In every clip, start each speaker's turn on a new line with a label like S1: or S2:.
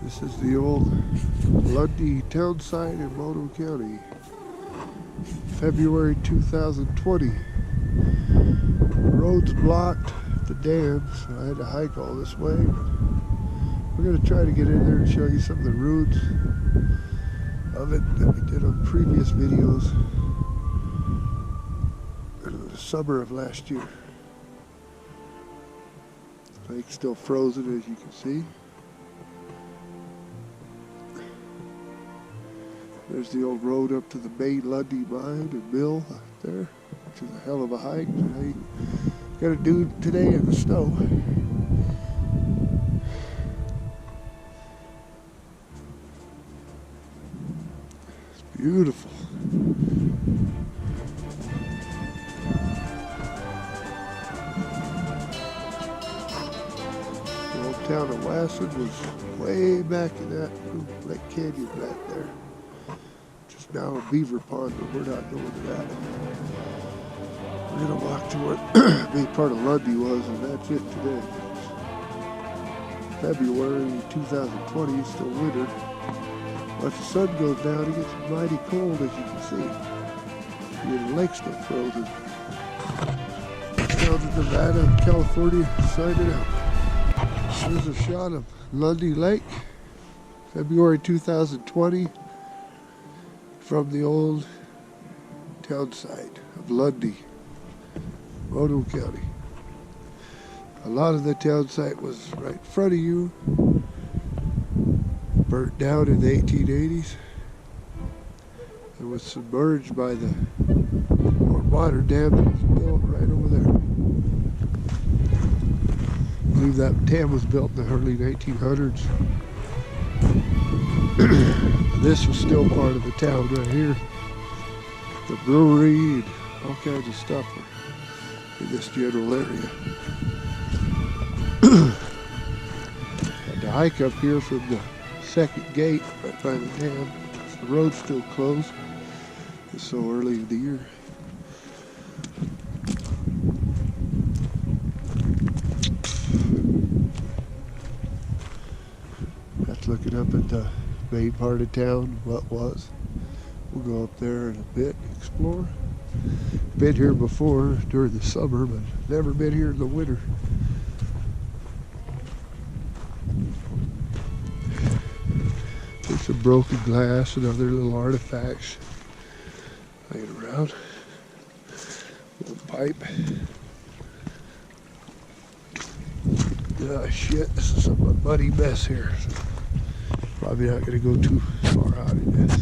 S1: This is the old Lundy town site in Mono County. February 2020. The road's blocked at the dam, so I had to hike all this way. We're going to try to get in there and show you some of the routes of it that we did on previous videos in the summer of last year. The lake's still frozen, as you can see. There's the old road up to the May Lundy mine and mill out there, which is a hell of a hike that I gotta do today in the snow. It's beautiful. The old town of Wasson was way back in that Lake Canyon back there. Now a beaver pond, but we're not going to that. We're going to walk to what the main part of Lundy was, and that's it today. February 2020, it's still winter. Once the sun goes down, it gets mighty cold, as you can see. And the lake's still frozen. Down to Nevada and California, signing out. Here's a shot of Lundy Lake, February 2020. From the old town site of Lundy, Mono County. A lot of the town site was right in front of you, burnt down in the 1880s. It was submerged by the more modern dam that was built right over there. I believe that dam was built in the early 1900s. This was still part of the town right here. The brewery and all kinds of stuff were in this general area. Had to hike up here from the second gate right by the dam. The road's still closed. It's so early in the year. That's looking up at the main part of town, what was. We'll go up there in a bit and explore. Been here before during the summer, but never been here in the winter. There's some broken glass and other little artifacts laying around. Little pipe. Oh shit, this is a muddy mess here. Probably not going to go too far out in this.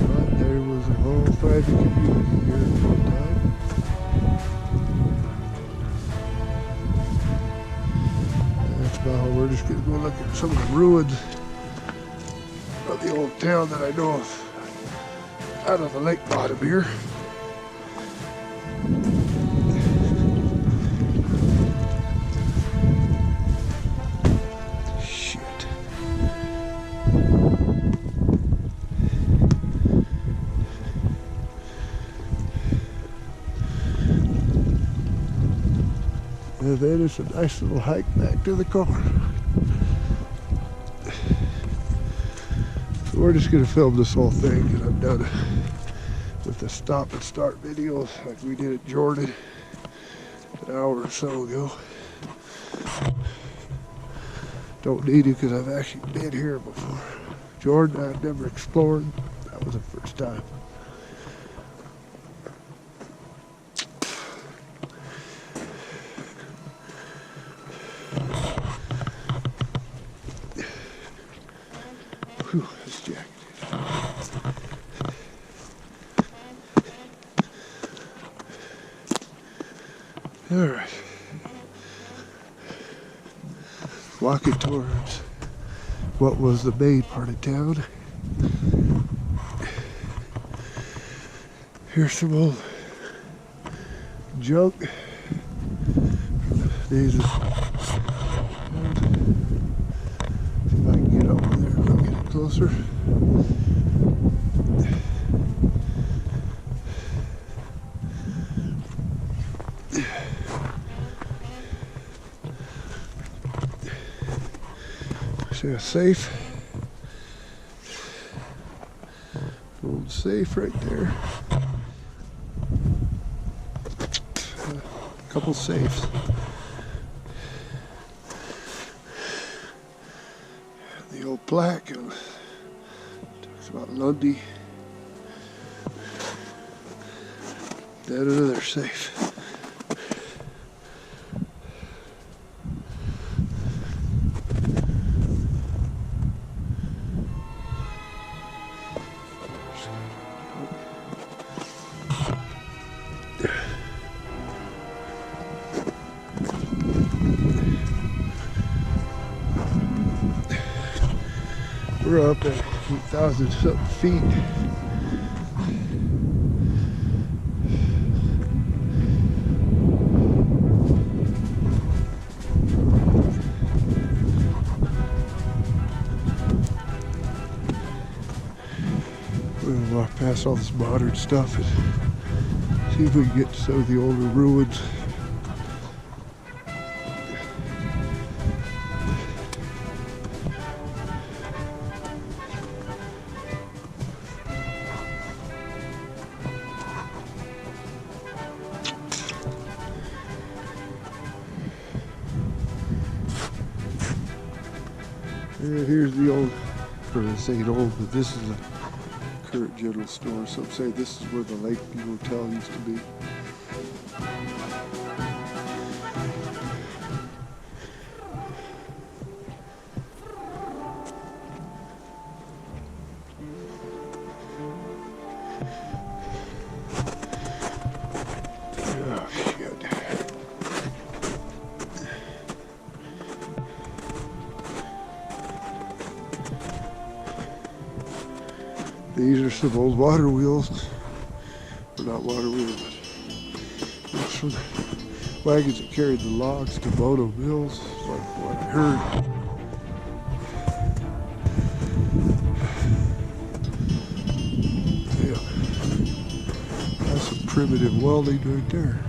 S1: But there was a whole private community here at one time. That's about how we're just going to go look at some of the ruins of the old town that I know of out of the lake bottom here. And then it's a nice little hike back to the car. So we're just gonna film this whole thing, and I'm done with the stop and start videos like we did at Jordan an hour or so ago. Don't need it because I've actually been here before. Jordan, I've never explored. That was the first time. Whew, this jacket. All right. Walking towards what was the main part of town. Here's some old junk from the days of. See if I can get over there. I'll get it closer. See a safe. Old safe right there. A couple safes. The old plaque talks about Lundy. Then another safe. We're up at 8,000 something feet. We'll walk past all this modern stuff and see if we can get to some of the older ruins. Yeah, here's the old, or this ain't old, but this is a current general store. Some say this is where the Lakeview Hotel used to be. Oh, shit. These are some old water wheels. Well, not water wheels, but it's from the wagons that carried the logs to Bono Mills, like what I heard. Yeah, that's some primitive welding right there.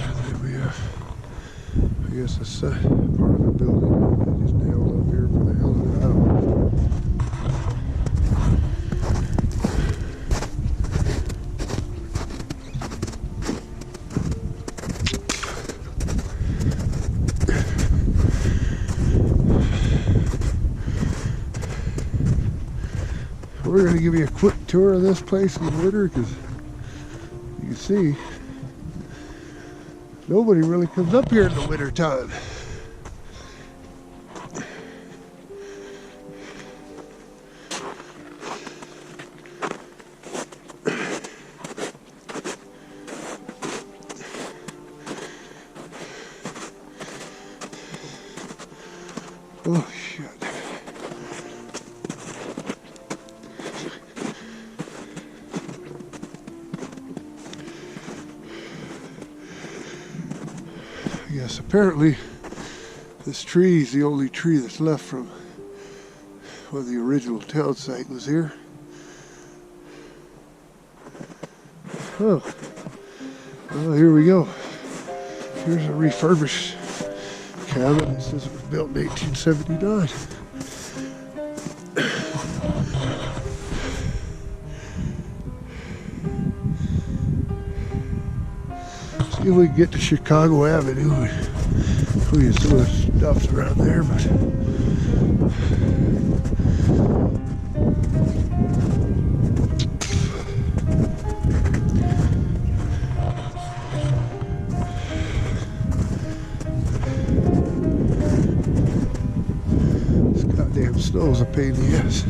S1: And then we have, I guess, a part of the building. Just nailed up here for the hell of it out. We're going to give you a quick tour of this place in the winter because you can see nobody really comes up here in the winter time. Oh shit. Yes, apparently this tree is the only tree that's left from where the original town site was here. Oh, well, here we go. Here's a refurbished cabin. It says it was built in 1879. See if we can get to Chicago Avenue. We can see what stuff's around there, but this goddamn snow's a pain in the ass.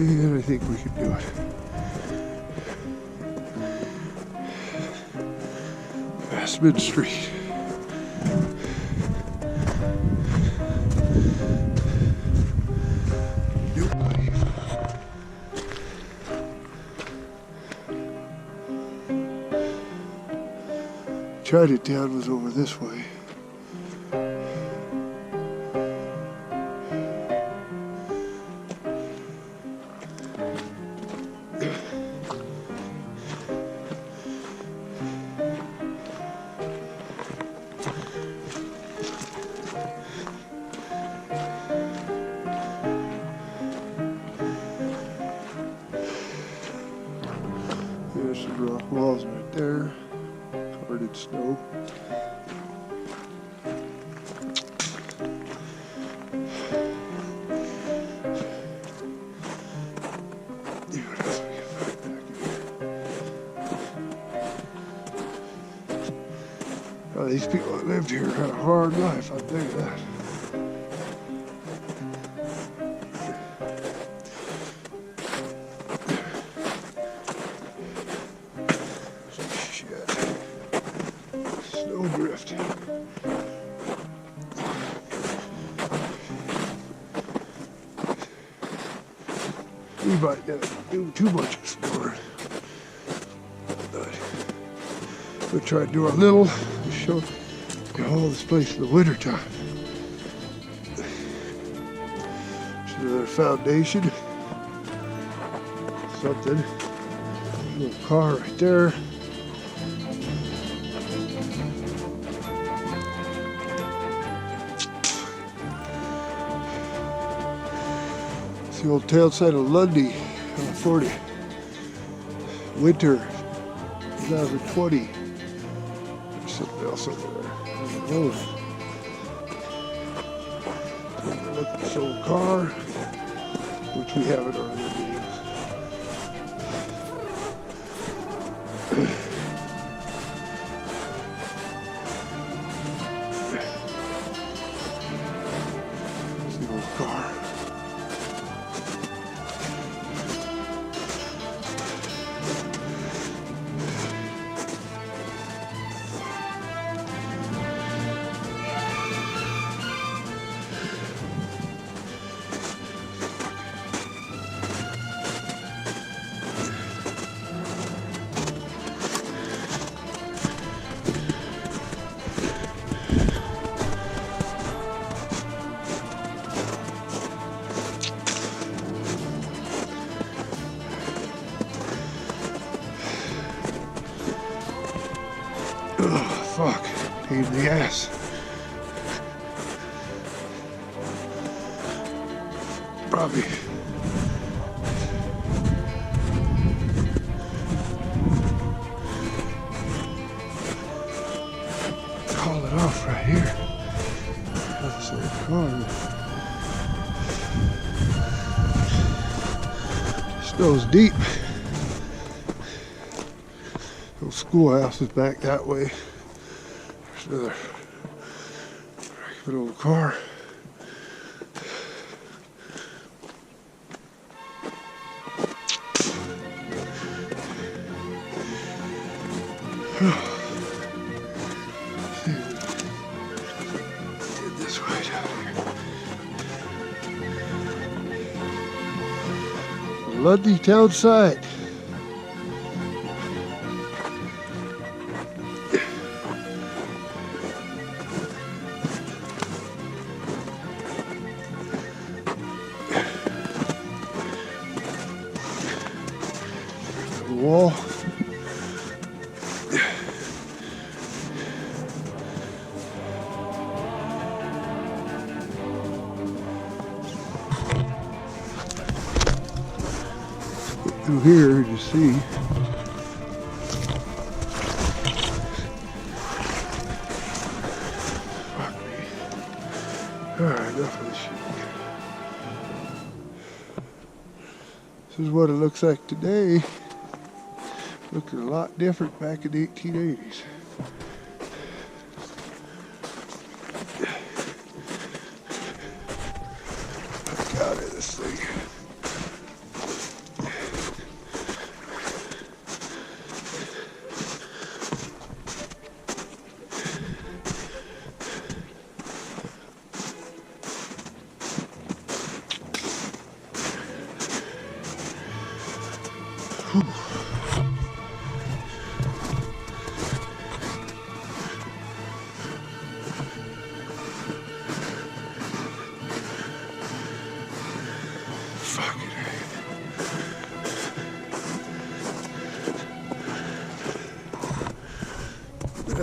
S1: And I think we can do it. Bassman Street. Chinatown was over this way. There's some rock walls right there, covered in snow. Oh, these people that lived here had a hard life, I'll tell you that. Shit. Snowdrift. We might not do too much exploring, but we'll try to do a little to show all this place in the wintertime. There's another foundation. Something. Little car right there. It's the old town site of Lundy, California. Winter 2020. There's something else over there. I don't know. Look at this old car, which we have in our other videos. It's the old car. Oh, fuck. Pain in the ass. Probably. Call it off right here. That's a car. Snow's deep. Little schoolhouse is back that way. There's another regular old car. Get this way down here. Lundy town site. Wall. Through here to see. Fuck me. Alright, enough of this shit. This is what it looks like today. Looking a lot different back in the 1880s. Look out at this thing.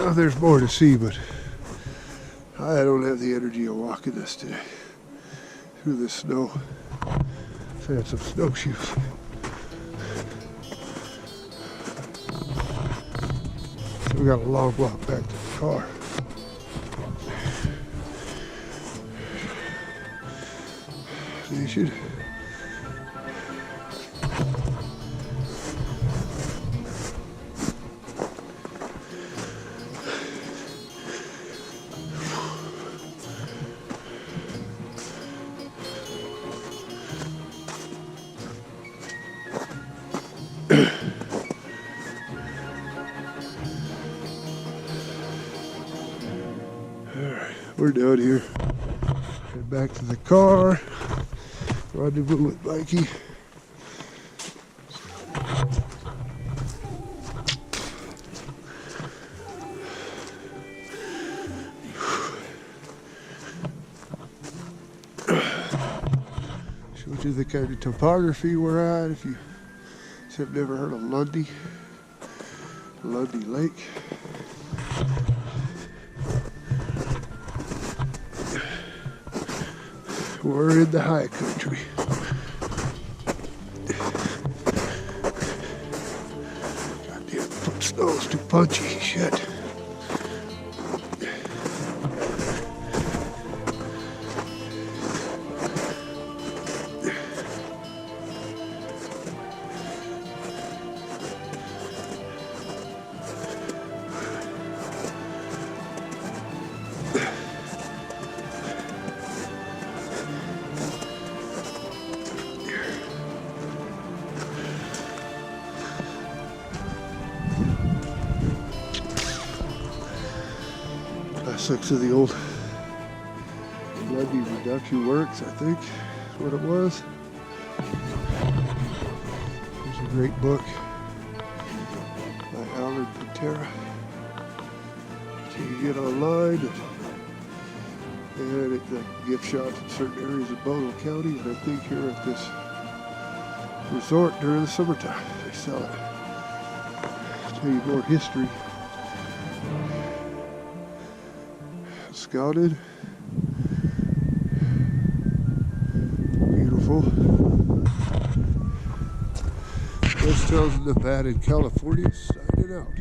S1: Well, there's more to see, but I don't have the energy of walking this today through the snow. So I had some snowshoes. So we got a long walk back to the car. Station. Alright, we're down here. Head back to the car. Rendezvous with Mikey. Showed you the kind of topography we're at. If you have never heard of Lundy Lake. We're in the high country. Goddamn foot snow's too punchy, shit. Classics of the old Lundy reduction works, I think is what it was. There's a great book by Alan Patera that you can get online, and it's a gift shop in certain areas of Bono County, and I think here at this resort during the summertime they sell it. I'll tell you more history. Scouted. Beautiful. West Hills, Nevada, and California, signing out.